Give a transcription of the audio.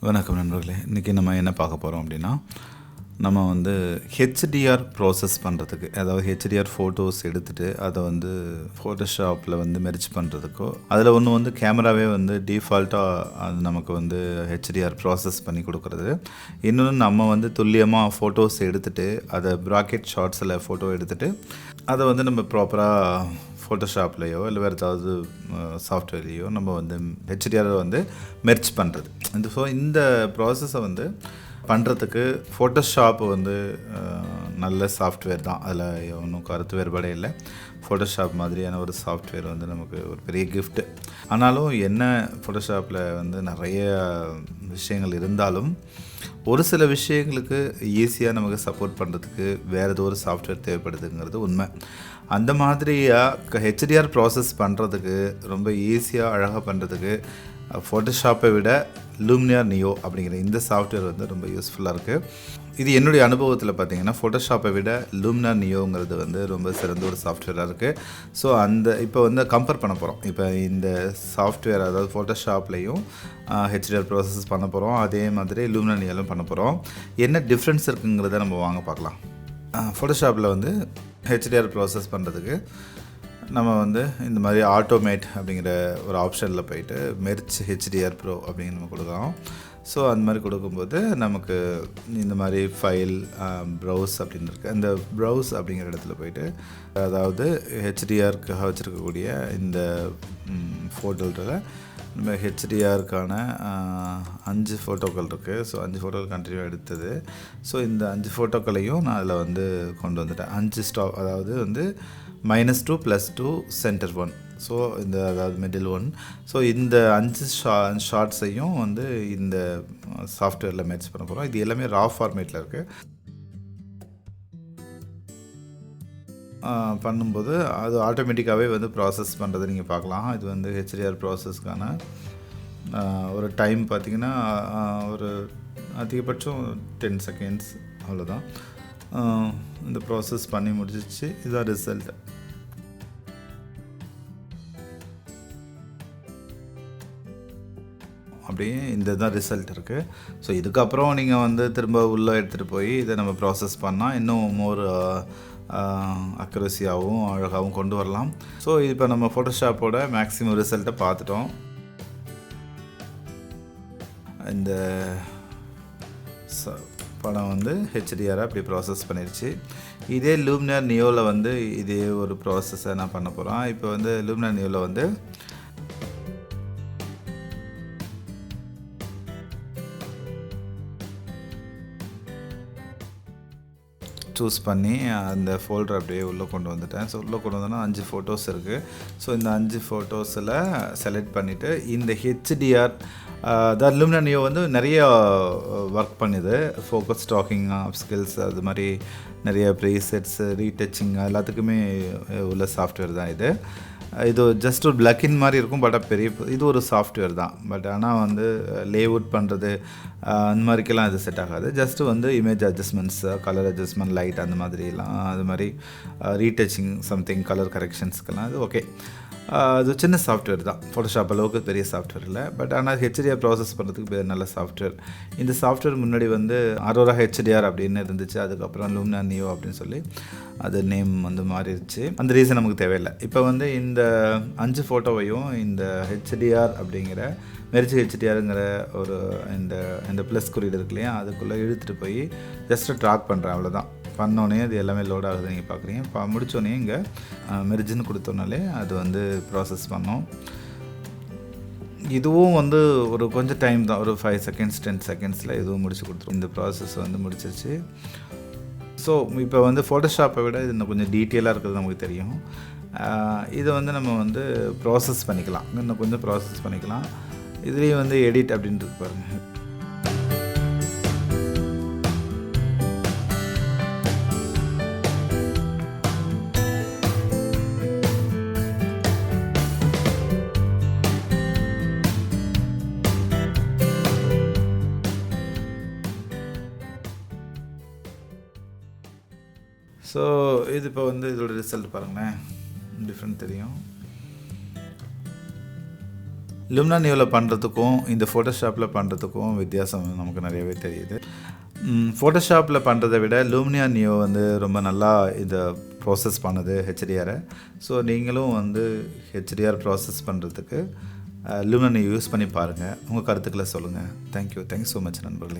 வணக்கம் நண்பர்களே. இன்றைக்கி நம்ம என்ன பார்க்க போகிறோம் அப்படின்னா, நம்ம வந்து ஹெச்டிஆர் ப்ராசஸ் பண்ணுறதுக்கு, அதாவது ஹெச்டிஆர் ஃபோட்டோஸ் எடுத்துகிட்டு அதை வந்து ஃபோட்டோஷாப்பில் வந்து மெர்ஜ் பண்ணுறதுக்கோ, அதில் ஒன்று வந்து கேமராவே வந்து டிஃபால்ட்டாக அது நமக்கு வந்து ஹெச்டிஆர் ப்ராசஸ் பண்ணி கொடுக்குறது. இன்னொன்று நம்ம வந்து துல்லியமாக ஃபோட்டோஸ் எடுத்துகிட்டு அதை ப்ராக்கெட் ஷார்ட்ஸில் ஃபோட்டோ எடுத்துகிட்டு அதை வந்து நம்ம ப்ராப்பராக ஃபோட்டோஷாப்லேயோ இல்லை வேறு ஏதாவது சாஃப்ட்வேர்லேயோ நம்ம வந்து ஹெச்டிஆரை வந்து மெர்ஜ் பண்ணுறது. இந்த ப்ராசஸை வந்து பண்ணுறதுக்கு ஃபோட்டோஷாப் வந்து நல்ல சாஃப்ட்வேர் தான். அதில் ஒன்றும் கருத்து வேறுபாடே இல்லை. ஃபோட்டோஷாப் மாதிரியான ஒரு சாஃப்ட்வேர் வந்து நமக்கு ஒரு பெரிய கிஃப்ட்டு. ஆனாலும் என்ன, ஃபோட்டோஷாப்பில் வந்து நிறைய விஷயங்கள் இருந்தாலும் ஒரு சில விஷயங்களுக்கு ஈஸியாக நமக்கு சப்போர்ட் பண்ணுறதுக்கு வேறு ஏதோ ஒரு சாஃப்ட்வேர் தேவைப்படுதுங்கிறது உண்மை. அந்த மாதிரியாக ஹெச்டிஆர் ப்ராசஸ் பண்ணுறதுக்கு ரொம்ப ஈஸியாக அழகாக பண்ணுறதுக்கு ஃபோட்டோஷாப்பை விட லூமினார் நியோ அப்படிங்கிற இந்த சாஃப்ட்வேர் வந்து ரொம்ப யூஸ்ஃபுல்லாக இருக்குது. இது என்னுடைய அனுபவத்தில் பார்த்திங்கன்னா ஃபோட்டோஷாப்பை விட லூமினார் நியோங்கிறது வந்து ரொம்ப சிறந்த ஒரு சாஃப்ட்வேராக இருக்குது. ஸோ இப்போ வந்து கம்பேர் பண்ண போகிறோம். இப்போ இந்த சாஃப்ட்வேர், அதாவது ஃபோட்டோஷாப்லேயும் ஹெச்டிஆர் ப்ராசஸ் பண்ண போகிறோம், அதே மாதிரி லூமினார் நியோலும் பண்ண போகிறோம். என்ன டிஃப்ரென்ஸ் இருக்குங்கிறத நம்ம வாங்க பார்க்கலாம். ஃபோட்டோஷாப்பில் வந்து ஹெச்டிஆர் ப்ராசஸ் பண்ணுறதுக்கு நம்ம வந்து இந்த மாதிரி ஆட்டோமேட் அப்படிங்கிற ஒரு ஆப்ஷனில் போயிட்டு மெர்ஜ் ஹெச்டிஆர் ப்ரோ அப்படின்னு நம்ம கொடுக்குறோம். ஸோ அந்த மாதிரி கொடுக்கும்போது நமக்கு இந்த மாதிரி ஃபைல் ப்ரௌஸ் அப்படின்னு இருக்குது. அந்த ப்ரௌஸ் அப்படிங்கிற இடத்துல போயிட்டு, அதாவது ஹெச்டிஆருக்காக வச்சுருக்கக்கூடிய இந்த ஃபோட்டோவில் நம்ம ஹெச்டிஆருக்கான 5 ஃபோட்டோக்கள் இருக்குது. ஸோ 5 ஃபோட்டோக்கள் கண்டினியூ எடுத்தது. ஸோ இந்த 5 ஃபோட்டோக்களையும் நான் அதில் வந்து கொண்டு வந்துட்டேன். 5 அதாவது வந்து -2 +2 சென்டர் 1. ஸோ இந்த அதாவது மிடில் 1. ஸோ இந்த 5 ஷார்ட்ஸையும் வந்து இந்த சாஃப்ட்வேரில் மேட்ச் பண்ண போகிறோம். இது எல்லாமே ரா ஃபார்மேட்டில் இருக்குது. பண்ணும்போது அது ஆட்டோமேட்டிக்காகவே வந்து ப்ராசஸ் பண்ணுறதை நீங்கள் பார்க்கலாம். இது வந்து ஹெச்டிஆர் ப்ராசஸ்க்கான ஒரு டைம் பார்த்திங்கன்னா ஒரு அதிகபட்சம் 10 செகண்ட்ஸ், அவ்வளோதான். இந்த ப்ராசஸ் பண்ணி முடிச்சிச்சு. இதுதான் ரிசல்ட். அப்படியே இந்த தான் ரிசல்ட் இருக்குது. ஸோ இதுக்கப்புறம் நீங்கள் வந்து திரும்ப உள்ளே எடுத்துகிட்டு போய் இதை நம்ம ப்ராசஸ் பண்ணால் இன்னும் மோர் அக்யூரஸியாகவும் அழகாகவும் கொண்டு வரலாம். ஸோ இப்போ நம்ம ஃபோட்டோஷாப்போட மேக்ஸிமம் ரிசல்ட்டை பார்த்துட்டோம். இந்த படம் வந்து ஹெச்டிஆரை அப்படி ப்ராசஸ் பண்ணிடுச்சு. இதே லூமினார் நியோவில் வந்து இதே ஒரு ப்ராசஸை நான் பண்ண போகிறேன். இப்போ வந்து லூமினார் நியோவில் வந்து சூஸ் பண்ணி அந்த ஃபோல்டர் அப்படியே உள்ளே கொண்டு வந்துட்டேன். ஸோ உள்ளே கொண்டு வந்தோன்னா 5 ஃபோட்டோஸ் இருக்குது. ஸோ இந்த 5 ஃபோட்டோஸில் செலக்ட் பண்ணிவிட்டு இந்த ஹெச்டிஆர் அதாவது லூமினார் நியோ வந்து நிறைய ஒர்க் பண்ணுது. ஃபோக்கஸ் ஸ்டாக்கிங், ஸ்கில்ஸ், அது மாதிரி நிறைய ப்ரீசெட்ஸ், ரீடச்சிங் எல்லாத்துக்குமே உள்ள சாஃப்ட்வேர் தான் இது. இது ஜஸ்ட் ஒரு பிளக்கின் மாதிரி இருக்கும். பட் இது ஒரு சாஃப்ட்வேர் தான். பட் ஆனால் வந்து லேஅவுட் பண்ணுறது அந்த மாதிரிக்கெல்லாம் இது செட் ஆகாது. ஜஸ்ட்டு வந்து image adjustments, colour adjustment, light அந்த மாதிரிலாம், அது மாதிரி ரீடச்சிங், சம்திங் கலர் கரெக்ஷன்ஸ்க்கெல்லாம் அது ஓகே. அது சின்ன சாஃப்ட்வேர் தான். ஃபோட்டோஷாப் அளவுக்கு பெரிய சாஃப்ட்வேர் இல்லை. பட் ஆனால் ஹெச்டிஆர் ப்ராசஸ் பண்ணுறதுக்கு நல்ல சாஃப்ட்வேர். இந்த சாஃப்ட்வேர் முன்னாடி வந்து அரோரா ஹெச்டிஆர் அப்படின்னு இருந்துச்சு. அதுக்கப்புறம் லூமினார் நியோ அப்படின்னு சொல்லி அது நேம் வந்து மாறிடுச்சு. அந்த ரீசன் நமக்கு தேவையில்லை. இப்போ வந்து இந்த 5 ஃபோட்டோவையும் இந்த ஹெச்டிஆர் அப்படிங்கிற மெர்ஜ் ஹெச்டிஆருங்கிற ஒரு இந்த ப்ளஸ் குறியீடு இருக்கு இல்லையா, அதுக்குள்ளே இழுத்துட்டு போய் ஜஸ்ட்டு ட்ராக் பண்ணுறேன். அவ்வளோதான். பண்ணோடனே அது எல்லாமே லோட் ஆகுது, நீங்கள் பார்க்குறீங்க. முடித்தோடனே இங்கே மெர்ஜ்னு கொடுத்தோன்னாலே அது வந்து ப்ராசஸ் பண்ணோம். இதுவும் வந்து ஒரு கொஞ்சம் டைம் தான், ஒரு 5 செகண்ட்ஸ் 10 செகண்ட்ஸில் இதுவும் முடிச்சு கொடுத்துரும். இந்த ப்ராசஸ் வந்து முடிச்சிருச்சு. ஸோ இப்போ வந்து ஃபோட்டோஷாப்பை விட இது இன்னும் கொஞ்சம் டீட்டெயிலாக இருக்கிறது நமக்கு தெரியும். இதை வந்து நம்ம வந்து ப்ராசஸ் பண்ணிக்கலாம், இன்னும் கொஞ்சம் ப்ராசஸ் பண்ணிக்கலாம். இதுலேயும் வந்து எடிட் அப்படின்ட்டு பாருங்கள். ஸோ இது இப்போ வந்து இதோட ரிசல்ட் பாருங்களேன், டிஃப்ரெண்ட் தெரியும். லுமினார் நியோவில் பண்ணுறதுக்கும் இந்த ஃபோட்டோஷாப்பில் பண்ணுறதுக்கும் வித்தியாசம் நமக்கு நிறையவே தெரியுது. ஃபோட்டோஷாப்பில் பண்ணுறதை விட லூமினார் நியோ வந்து ரொம்ப நல்லா இதை ப்ராசஸ் பண்ணுது ஹெச்டிஆரை. ஸோ நீங்களும் வந்து ஹெச்டிஆர் ப்ராசஸ் பண்ணுறதுக்கு லூமினார் நியோ யூஸ் பண்ணி பாருங்கள். உங்கள் கருத்துக்களை சொல்லுங்கள். தேங்க்யூ ஸோ மச் நண்பர்களே.